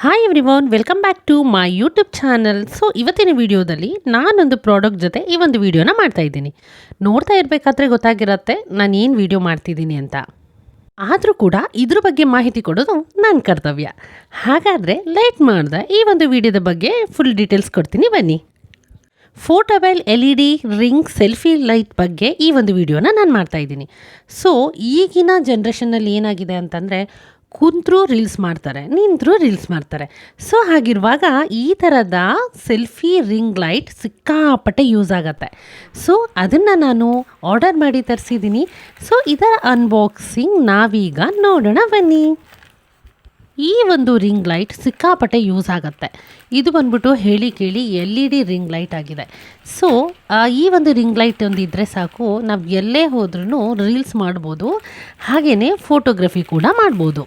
Hi everyone, welcome back to my YouTube channel. So ಇವತ್ತಿನ ವಿಡಿಯೋದಲ್ಲಿ ನಾನೊಂದು ಪ್ರಾಡಕ್ಟ್ ಜೊತೆ ಈ ಒಂದು ವಿಡಿಯೋನ ಮಾಡ್ತಾ ಇದ್ದೀನಿ. ನೋಡ್ತಾ ಇರಬೇಕಾದ್ರೆ ಗೊತ್ತಾಗಿರುತ್ತೆ ನಾನು ಏನು ವಿಡಿಯೋ ಮಾಡ್ತಿದ್ದೀನಿ ಅಂತ. ಆದರೂ ಕೂಡ ಇದ್ರ ಬಗ್ಗೆ ಮಾಹಿತಿ ಕೊಡೋದು ನನ್ನ ಕರ್ತವ್ಯ. ಹಾಗಾದರೆ ಲೈಟ್ ಮಾಡಿದೆ ಈ ಒಂದು ವಿಡಿಯೋದ ಬಗ್ಗೆ ಫುಲ್ ಡೀಟೇಲ್ಸ್ ಕೊಡ್ತೀನಿ, ಬನ್ನಿ. ಫೋಟೋಬೆಲ್ LED ರಿಂಗ್ ಸೆಲ್ಫಿ ಲೈಟ್ ಬಗ್ಗೆ ಈ ಒಂದು ವಿಡಿಯೋನ ನಾನು ಮಾಡ್ತಾ ಇದ್ದೀನಿ. ಸೊ ಈಗಿನ ಜನ್ರೇಷನ್ನಲ್ಲಿ ಏನಾಗಿದೆ ಅಂತಂದರೆ, ಕುಂತರೂ ರೀಲ್ಸ್ ಮಾಡ್ತಾರೆ, ನಿಂತರೂ ರೀಲ್ಸ್ ಮಾಡ್ತಾರೆ. ಸೊ ಹಾಗಿರುವಾಗ ಈ ಥರದ ಸೆಲ್ಫಿ ರಿಂಗ್ ಲೈಟ್ ಸಿಕ್ಕಾಪಟ್ಟೆ ಯೂಸ್ ಆಗುತ್ತೆ. ಸೊ ಅದನ್ನು ನಾನು ಆರ್ಡರ್ ಮಾಡಿ ತರಿಸಿದ್ದೀನಿ. ಸೊ ಇದರ ಅನ್ಬಾಕ್ಸಿಂಗ್ ನಾವೀಗ ನೋಡೋಣ, ಬನ್ನಿ. ಈ ಒಂದು ರಿಂಗ್ ಲೈಟ್ ಸಿಕ್ಕಾಪಟ್ಟೆ ಯೂಸ್ ಆಗುತ್ತೆ. ಇದು ಬಂದ್ಬಿಟ್ಟು ಹೇಳಿ ಕೇಳಿ LED ರಿಂಗ್ ಲೈಟ್ ಆಗಿದೆ. ಸೊ ಈ ಒಂದು ರಿಂಗ್ ಲೈಟ್ ಒಂದು ಇದ್ದರೆ ಸಾಕು, ನಾವು ಎಲ್ಲೇ ಹೋದ್ರೂ ರೀಲ್ಸ್ ಮಾಡ್ಬೋದು, ಹಾಗೆಯೇ ಫೋಟೋಗ್ರಫಿ ಕೂಡ ಮಾಡ್ಬೋದು.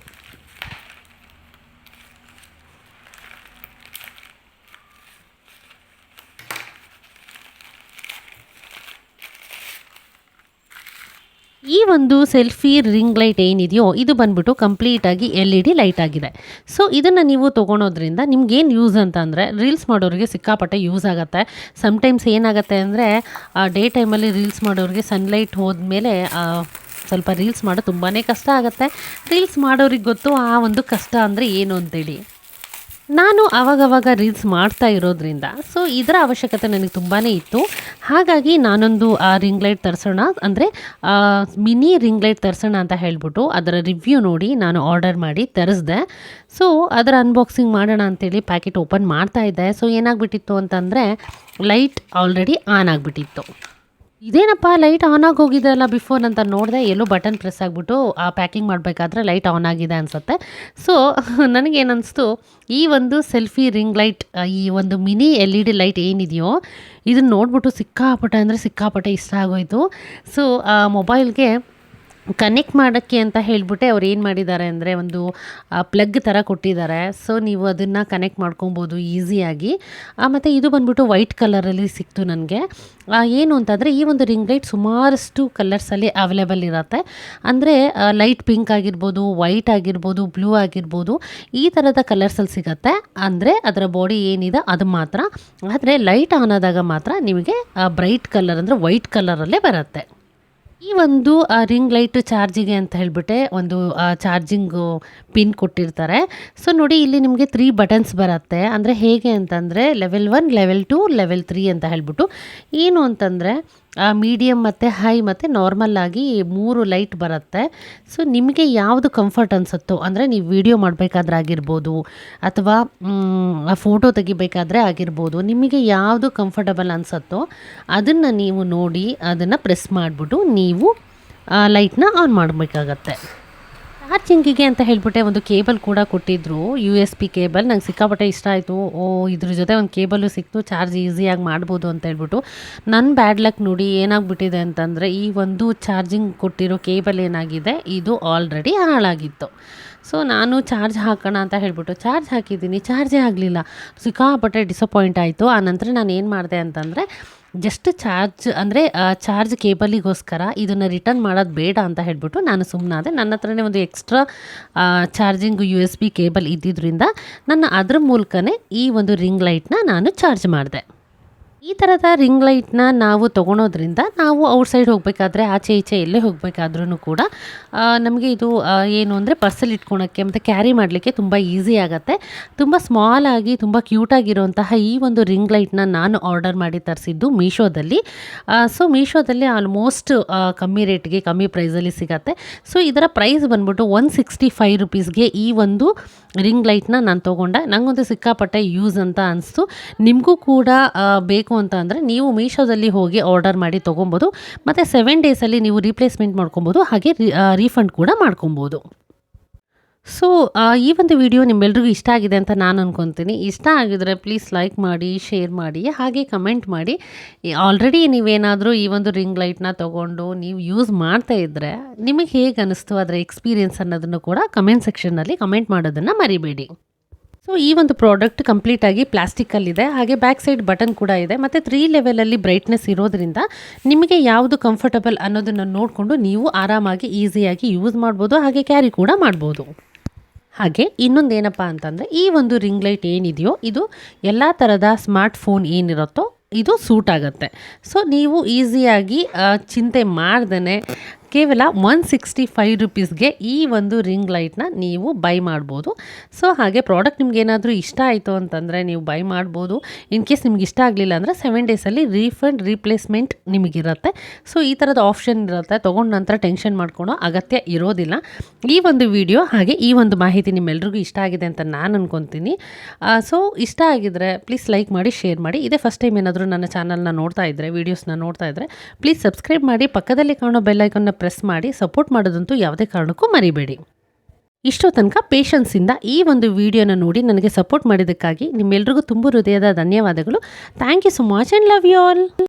ಈ ಒಂದು ಸೆಲ್ಫಿ ರಿಂಗ್ ಲೈಟ್ ಏನಿದೆಯೋ ಇದು ಬಂದ್ಬಿಟ್ಟು ಕಂಪ್ಲೀಟಾಗಿ LED ಲೈಟ್ ಆಗಿದೆ. ಸೊ ಇದನ್ನು ನೀವು ತೊಗೊಳೋದ್ರಿಂದ ನಿಮ್ಗೇನು ಯೂಸ್ ಅಂತ ಅಂದರೆ, ರೀಲ್ಸ್ ಮಾಡೋರಿಗೆ ಸಿಕ್ಕಾಪಟ್ಟೆ ಯೂಸ್ ಆಗುತ್ತೆ. ಸಮ್ಟೈಮ್ಸ್ ಏನಾಗುತ್ತೆ ಅಂದರೆ, ಡೇ ಟೈಮಲ್ಲಿ ರೀಲ್ಸ್ ಮಾಡೋರಿಗೆ ಸನ್ಲೈಟ್ ಹೋದ್ಮೇಲೆ ಸ್ವಲ್ಪ ರೀಲ್ಸ್ ಮಾಡೋದು ತುಂಬಾ ಕಷ್ಟ ಆಗುತ್ತೆ. ರೀಲ್ಸ್ ಮಾಡೋರಿಗೆ ಗೊತ್ತು ಆ ಒಂದು ಕಷ್ಟ ಅಂದರೆ ಏನು ಅಂತೇಳಿ. ನಾನು ಆವಾಗವಾಗ ರೀಲ್ಸ್ ಮಾಡ್ತಾ ಇರೋದ್ರಿಂದ ಸೊ ಇದರ ಅವಶ್ಯಕತೆ ನನಗೆ ತುಂಬಾ ಇತ್ತು. ಹಾಗಾಗಿ ನಾನೊಂದು ರಿಂಗ್ ಲೈಟ್ ತರಿಸೋಣ ಅಂದರೆ ಮಿನಿ ರಿಂಗ್ ಲೈಟ್ ತರಿಸೋಣ ಅಂತ ಹೇಳ್ಬಿಟ್ಟು ಅದರ ರಿವ್ಯೂ ನೋಡಿ ನಾನು ಆರ್ಡರ್ ಮಾಡಿ ತರಿಸ್ದೆ. ಸೊ ಅದರ ಅನ್ಬಾಕ್ಸಿಂಗ್ ಮಾಡೋಣ ಅಂತೇಳಿ ಪ್ಯಾಕೆಟ್ ಓಪನ್ ಮಾಡ್ತಾ ಇದ್ದೆ. ಸೊ ಏನಾಗ್ಬಿಟ್ಟಿತ್ತು ಅಂತಂದರೆ, ಲೈಟ್ ಆಲ್ರೆಡಿ ಆನ್ ಆಗಿಬಿಟ್ಟಿತ್ತು. ಇದೇನಪ್ಪ ಲೈಟ್ ಆನ್ ಆಗಿ ಹೋಗಿದೆಯಲ್ಲ ಬಿಫೋರ್ ಅಂತ ನೋಡಿದೆ, ಎಲ್ಲೋ ಬಟನ್ ಪ್ರೆಸ್ ಆಗಿಬಿಟ್ಟು ಪ್ಯಾಕಿಂಗ್ ಮಾಡಬೇಕಾದ್ರೆ ಲೈಟ್ ಆನ್ ಆಗಿದೆ ಅನಿಸುತ್ತೆ. ಸೊ ನನಗೇನಿಸ್ತು, ಈ ಒಂದು ಸೆಲ್ಫಿ ರಿಂಗ್ ಲೈಟ್, ಈ ಒಂದು ಮಿನಿ LED ಲೈಟ್ ಏನಿದೆಯೋ ಇದನ್ನು ನೋಡ್ಬಿಟ್ಟು ಸಿಕ್ಕಾಪಟ್ಟೆ ಇಷ್ಟ ಆಗೋಯಿತು. ಸೊ ಮೊಬೈಲ್ಗೆ ಕನೆಕ್ಟ್ ಮಾಡೋಕ್ಕೆ ಅಂತ ಹೇಳಿಬಿಟ್ಟೆ ಅವ್ರು ಏನು ಮಾಡಿದ್ದಾರೆ ಅಂದರೆ, ಒಂದು ಪ್ಲಗ್ ಥರ ಕೊಟ್ಟಿದ್ದಾರೆ. ಸೊ ನೀವು ಅದನ್ನು ಕನೆಕ್ಟ್ ಮಾಡ್ಕೊಬೋದು ಈಸಿಯಾಗಿ. ಮತ್ತು ಇದು ಬಂದ್ಬಿಟ್ಟು ವೈಟ್ ಕಲರಲ್ಲಿ ಸಿಕ್ತು ನನಗೆ. ಏನು ಅಂತಂದರೆ, ಈ ಒಂದು ರಿಂಗ್ ಲೈಟ್ ಸುಮಾರಷ್ಟು ಕಲರ್ಸಲ್ಲಿ ಅವೈಲೇಬಲ್ ಇರುತ್ತೆ. ಅಂದರೆ ಲೈಟ್ ಪಿಂಕ್ ಆಗಿರ್ಬೋದು, ವೈಟ್ ಆಗಿರ್ಬೋದು, ಬ್ಲೂ ಆಗಿರ್ಬೋದು, ಈ ಥರದ ಕಲರ್ಸಲ್ಲಿ ಸಿಗುತ್ತೆ. ಅಂದರೆ ಅದರ ಬಾಡಿ ಏನಿದೆ ಅದು ಮಾತ್ರ. ಆದರೆ ಲೈಟ್ ಆನ್ ಆದಾಗ ಮಾತ್ರ ನಿಮಗೆ ಬ್ರೈಟ್ ಕಲರ್ ಅಂದರೆ ವೈಟ್ ಕಲರಲ್ಲೇ ಬರುತ್ತೆ. ಈ ಒಂದು ರಿಂಗ್ ಲೈಟ್ ಚಾರ್ಜಿಗೆ ಅಂತ ಹೇಳಿಬಿಟ್ಟೆ ಒಂದು ಚಾರ್ಜಿಂಗು ಪಿನ್ ಕೊಟ್ಟಿರ್ತಾರೆ. ಸೊ ನೋಡಿ, ಇಲ್ಲಿ ನಿಮಗೆ 3 ಬಟನ್ಸ್ ಬರುತ್ತೆ. ಅಂದರೆ ಹೇಗೆ ಅಂತಂದರೆ, ಲೆವೆಲ್ 1, ಲೆವೆಲ್ 2, ಲೆವೆಲ್ 3 ಅಂತ ಹೇಳ್ಬಿಟ್ಟು. ಏನು ಅಂತಂದರೆ, ಮೀಡಿಯಮ್ ಮತ್ತು ಹೈ ಮತ್ತು ನಾರ್ಮಲ್ ಆಗಿ 3 ಲೈಟ್ ಬರುತ್ತೆ. ಸೊ ನಿಮಗೆ ಯಾವುದು ಕಂಫರ್ಟ್ ಅನಿಸುತ್ತೋ, ಅಂದರೆ ನೀವು ವಿಡಿಯೋ ಮಾಡಬೇಕಾದ್ರೆ ಆಗಿರ್ಬೋದು, ಅಥವಾ ಫೋಟೋ ತೆಗಿಬೇಕಾದ್ರೆ ಆಗಿರ್ಬೋದು, ನಿಮಗೆ ಯಾವುದು ಕಂಫರ್ಟಬಲ್ ಅನಿಸುತ್ತೋ ಅದನ್ನು ನೀವು ನೋಡಿ ಅದನ್ನು ಪ್ರೆಸ್ ಮಾಡಿಬಿಟ್ಟು ನೀವು ಲೈಟ್ನ ಆನ್ ಮಾಡಬೇಕಾಗತ್ತೆ. ಚಾರ್ಜಿಂಗಿಗೆ ಅಂತ ಹೇಳ್ಬಿಟ್ಟೆ ಒಂದು ಕೇಬಲ್ ಕೂಡ ಕೊಟ್ಟಿದ್ದರು, USB ಕೇಬಲ್. ನಂಗೆ ಸಿಕ್ಕಾಪಟ್ಟೆ ಇಷ್ಟ ಆಯಿತು. ಇದ್ರ ಜೊತೆ ಒಂದು ಕೇಬಲು ಸಿಕ್ತು, ಚಾರ್ಜ್ ಈಸಿಯಾಗಿ ಮಾಡ್ಬೋದು ಅಂತ ಹೇಳ್ಬಿಟ್ಟು. ನನ್ನ ಬ್ಯಾಡ್ ಲಕ್ ನೋಡಿ ಏನಾಗ್ಬಿಟ್ಟಿದೆ ಅಂತಂದರೆ, ಈ ಒಂದು ಚಾರ್ಜಿಂಗ್ ಕೊಟ್ಟಿರೋ ಕೇಬಲ್ ಏನಾಗಿದೆ, ಇದು ಆಲ್ರೆಡಿ ಹಾಳಾಗಿತ್ತು. ಸೊ ನಾನು ಚಾರ್ಜ್ ಹಾಕೋಣ ಅಂತ ಹೇಳ್ಬಿಟ್ಟು ಚಾರ್ಜ್ ಹಾಕಿದ್ದೀನಿ, ಚಾರ್ಜೇ ಆಗಲಿಲ್ಲ. ಸಿಕ್ಕಾಪಟ್ಟೆ ಡಿಸಪಾಯಿಂಟ್ ಆಯಿತು. ಆನಂತರ ನಾನು ಏನು ಮಾಡಿದೆ ಅಂತಂದರೆ, ಜಸ್ಟ್ ಚಾರ್ಜ್ ಕೇಬಲಿಗೋಸ್ಕರ ಇದನ್ನು ರಿಟರ್ನ್ ಮಾಡೋದು ಬೇಡ ಅಂತ ಹೇಳ್ಬಿಟ್ಟು ನಾನು ಸುಮ್ಮನಾದೆ. ನನ್ನ ಹತ್ರನೇ ಒಂದು ಎಕ್ಸ್ಟ್ರಾ ಚಾರ್ಜಿಂಗ್ USB ಕೇಬಲ್ ಇದ್ದಿದ್ದರಿಂದ ಅದ್ರ ಮೂಲಕನೇ ಈ ಒಂದು ರಿಂಗ್ ಲೈಟ್ನ ನಾನು ಚಾರ್ಜ್ ಮಾಡಿದೆ. ಈ ಥರದ ರಿಂಗ್ ಲೈಟ್ನ ನಾವು ತೊಗೊಳೋದ್ರಿಂದ ನಾವು ಔಟ್ಸೈಡ್ ಹೋಗಬೇಕಾದ್ರೆ, ಆಚೆ ಈಚೆ ಎಲ್ಲೇ ಹೋಗಬೇಕಾದ್ರೂ ಕೂಡ ನಮಗೆ ಇದು ಏನು ಅಂದರೆ, ಪರ್ಸಲ್ಲಿ ಇಟ್ಕೊಳಕ್ಕೆ ಮತ್ತು ಕ್ಯಾರಿ ಮಾಡಲಿಕ್ಕೆ ತುಂಬ ಈಸಿ ಆಗುತ್ತೆ. ತುಂಬ ಸ್ಮಾಲ್ ಆಗಿ ತುಂಬ ಕ್ಯೂಟಾಗಿರುವಂತಹ ಈ ಒಂದು ರಿಂಗ್ ಲೈಟ್ನ ನಾನು ಆರ್ಡರ್ ಮಾಡಿ ತರಿಸಿದ್ದು ಮೀಶೋದಲ್ಲಿ. ಸೊ ಮೀಶೋದಲ್ಲಿ ಆಲ್ಮೋಸ್ಟ್ ಕಮ್ಮಿ ರೇಟ್ಗೆ, ಕಮ್ಮಿ ಪ್ರೈಸಲ್ಲಿ ಸಿಗುತ್ತೆ. ಸೊ ಇದರ ಪ್ರೈಸ್ ಬಂದ್ಬಿಟ್ಟು 165 ರುಪೀಸ್ಗೆ ಈ ಒಂದು ರಿಂಗ್ ಲೈಟ್ನ ನಾನು ತೊಗೊಂಡೆ. ನನಗಂತೂ ಸಿಕ್ಕಾಪಟ್ಟೆ ಯೂಸ್ ಅಂತ ಅನಿಸ್ತು. ನಿಮಗೂ ಕೂಡ ಬೇಕು ಅಂತ ಅಂದರೆ ನೀವು ಮೀಶೋದಲ್ಲಿ ಹೋಗಿ ಆರ್ಡರ್ ಮಾಡಿ ತೊಗೊಬೋದು. ಮತ್ತು 7 ಡೇಸಲ್ಲಿ ನೀವು ರೀಪ್ಲೇಸ್ಮೆಂಟ್ ಮಾಡ್ಕೊಬೋದು, ಹಾಗೆ ರೀಫಂಡ್ ಕೂಡ ಮಾಡ್ಕೊಬೋದು. ಸೊ ಈ ಒಂದು ವಿಡಿಯೋ ನಿಮ್ಮೆಲ್ರಿಗೂ ಇಷ್ಟ ಆಗಿದೆ ಅಂತ ನಾನು ಅಂದ್ಕೊತೀನಿ. ಇಷ್ಟ ಆಗಿದರೆ ಪ್ಲೀಸ್ ಲೈಕ್ ಮಾಡಿ, ಶೇರ್ ಮಾಡಿ, ಹಾಗೆ ಕಮೆಂಟ್ ಮಾಡಿ. ಆಲ್ರೆಡಿ ನೀವೇನಾದರೂ ಈ ಒಂದು ರಿಂಗ್ ಲೈಟ್ನ ತೊಗೊಂಡು ನೀವು ಯೂಸ್ ಮಾಡ್ತಾ ಇದ್ದರೆ ನಿಮಗೆ ಹೇಗೆ ಅನ್ನಿಸ್ತು, ಅದರ ಎಕ್ಸ್ಪೀರಿಯೆನ್ಸ್ ಅನ್ನೋದನ್ನು ಕೂಡ ಕಮೆಂಟ್ ಸೆಕ್ಷನ್ನಲ್ಲಿ ಕಮೆಂಟ್ ಮಾಡೋದನ್ನು ಮರಿಬೇಡಿ. ಸೊ ಈ ಒಂದು ಪ್ರಾಡಕ್ಟ್ ಕಂಪ್ಲೀಟಾಗಿ ಪ್ಲಾಸ್ಟಿಕ್ಕಲ್ಲಿದೆ, ಹಾಗೆ ಬ್ಯಾಕ್ ಸೈಡ್ ಬಟನ್ ಕೂಡ ಇದೆ, ಮತ್ತು 3 ಲೆವೆಲಲ್ಲಿ ಬ್ರೈಟ್ನೆಸ್ ಇರೋದ್ರಿಂದ ನಿಮಗೆ ಯಾವುದು ಕಂಫರ್ಟಬಲ್ ಅನ್ನೋದನ್ನು ನೋಡಿಕೊಂಡು ನೀವು ಆರಾಮಾಗಿ ಈಸಿಯಾಗಿ ಯೂಸ್ ಮಾಡ್ಬೋದು, ಹಾಗೆ ಕ್ಯಾರಿ ಕೂಡ ಮಾಡ್ಬೋದು. ಹಾಗೆ ಇನ್ನೊಂದೇನಪ್ಪ ಅಂತಂದರೆ ಈ ಒಂದು ರಿಂಗ್ ಲೈಟ್ ಏನಿದೆಯೋ ಇದು ಎಲ್ಲ ಥರದ ಸ್ಮಾರ್ಟ್ ಫೋನ್ ಏನಿರುತ್ತೋ ಇದು ಸೂಟ್ ಆಗುತ್ತೆ. ಸೊ ನೀವು ಈಸಿಯಾಗಿ ಚಿಂತೆ ಮಾಡ್ದೇ ಕೇವಲ 165 ರುಪೀಸ್ಗೆ ಈ ಒಂದು ರಿಂಗ್ ಲೈಟ್ನ ನೀವು ಬೈ ಮಾಡ್ಬೋದು. ಸೊ ಹಾಗೆ ಪ್ರಾಡಕ್ಟ್ ನಿಮ್ಗೇನಾದರೂ ಇಷ್ಟ ಆಯಿತು ಅಂತಂದರೆ ನೀವು ಬೈ ಮಾಡ್ಬೋದು. ಇನ್ ಕೇಸ್ ನಿಮ್ಗೆ ಇಷ್ಟ ಆಗಲಿಲ್ಲ ಅಂದರೆ 7 ಡೇಸಲ್ಲಿ ರೀಫಂಡ್ ರೀಪ್ಲೇಸ್ಮೆಂಟ್ ನಿಮಗಿರುತ್ತೆ. ಸೊ ಈ ಥರದ ಆಪ್ಷನ್ ಇರುತ್ತೆ. ತೊಗೊಂಡ ನಂತರ ಟೆನ್ಷನ್ ಮಾಡ್ಕೊಳೋ ಅಗತ್ಯ ಇರೋದಿಲ್ಲ. ಈ ಒಂದು ವಿಡಿಯೋ ಹಾಗೆ ಈ ಒಂದು ಮಾಹಿತಿ ನಿಮ್ಮೆಲ್ರಿಗೂ ಇಷ್ಟ ಆಗಿದೆ ಅಂತ ನಾನು ಅನ್ಕೊತೀನಿ. ಸೊ ಇಷ್ಟ ಆಗಿದ್ರೆ ಪ್ಲೀಸ್ ಲೈಕ್ ಮಾಡಿ, ಶೇರ್ ಮಾಡಿ. ಇದೇ ಫಸ್ಟ್ ಟೈಮ್ ಏನಾದರೂ ನನ್ನ ಚಾನಲ್ನ ನೋಡ್ತಾ ಇದ್ದರೆ, ವೀಡಿಯೋಸ್ನ ನೋಡ್ತಾ ಇದ್ದರೆ ಪ್ಲೀಸ್ ಸಬ್ಸ್ಕ್ರೈಬ್ ಮಾಡಿ, ಪಕ್ಕದಲ್ಲಿ ಕಾಣೋ ಬೆಲ್ ಐಕಾನ್ನ ಪ್ರೆಸ್ ಮಾಡಿ. ಸಪೋರ್ಟ್ ಮಾಡೋದಂತೂ ಯಾವುದೇ ಕಾರಣಕ್ಕೂ ಮರಿಬೇಡಿ. ಇಷ್ಟೋ ತನಕ ಪೇಷನ್ಸಿಂದ ಈ ಒಂದು ವಿಡಿಯೋನ ನೋಡಿ ನನಗೆ ಸಪೋರ್ಟ್ ಮಾಡಿದ್ದಕ್ಕಾಗಿ ನಿಮ್ಮೆಲ್ರಿಗೂ ತುಂಬ ಹೃದಯದ ಧನ್ಯವಾದಗಳು. Thank you so much and love you all.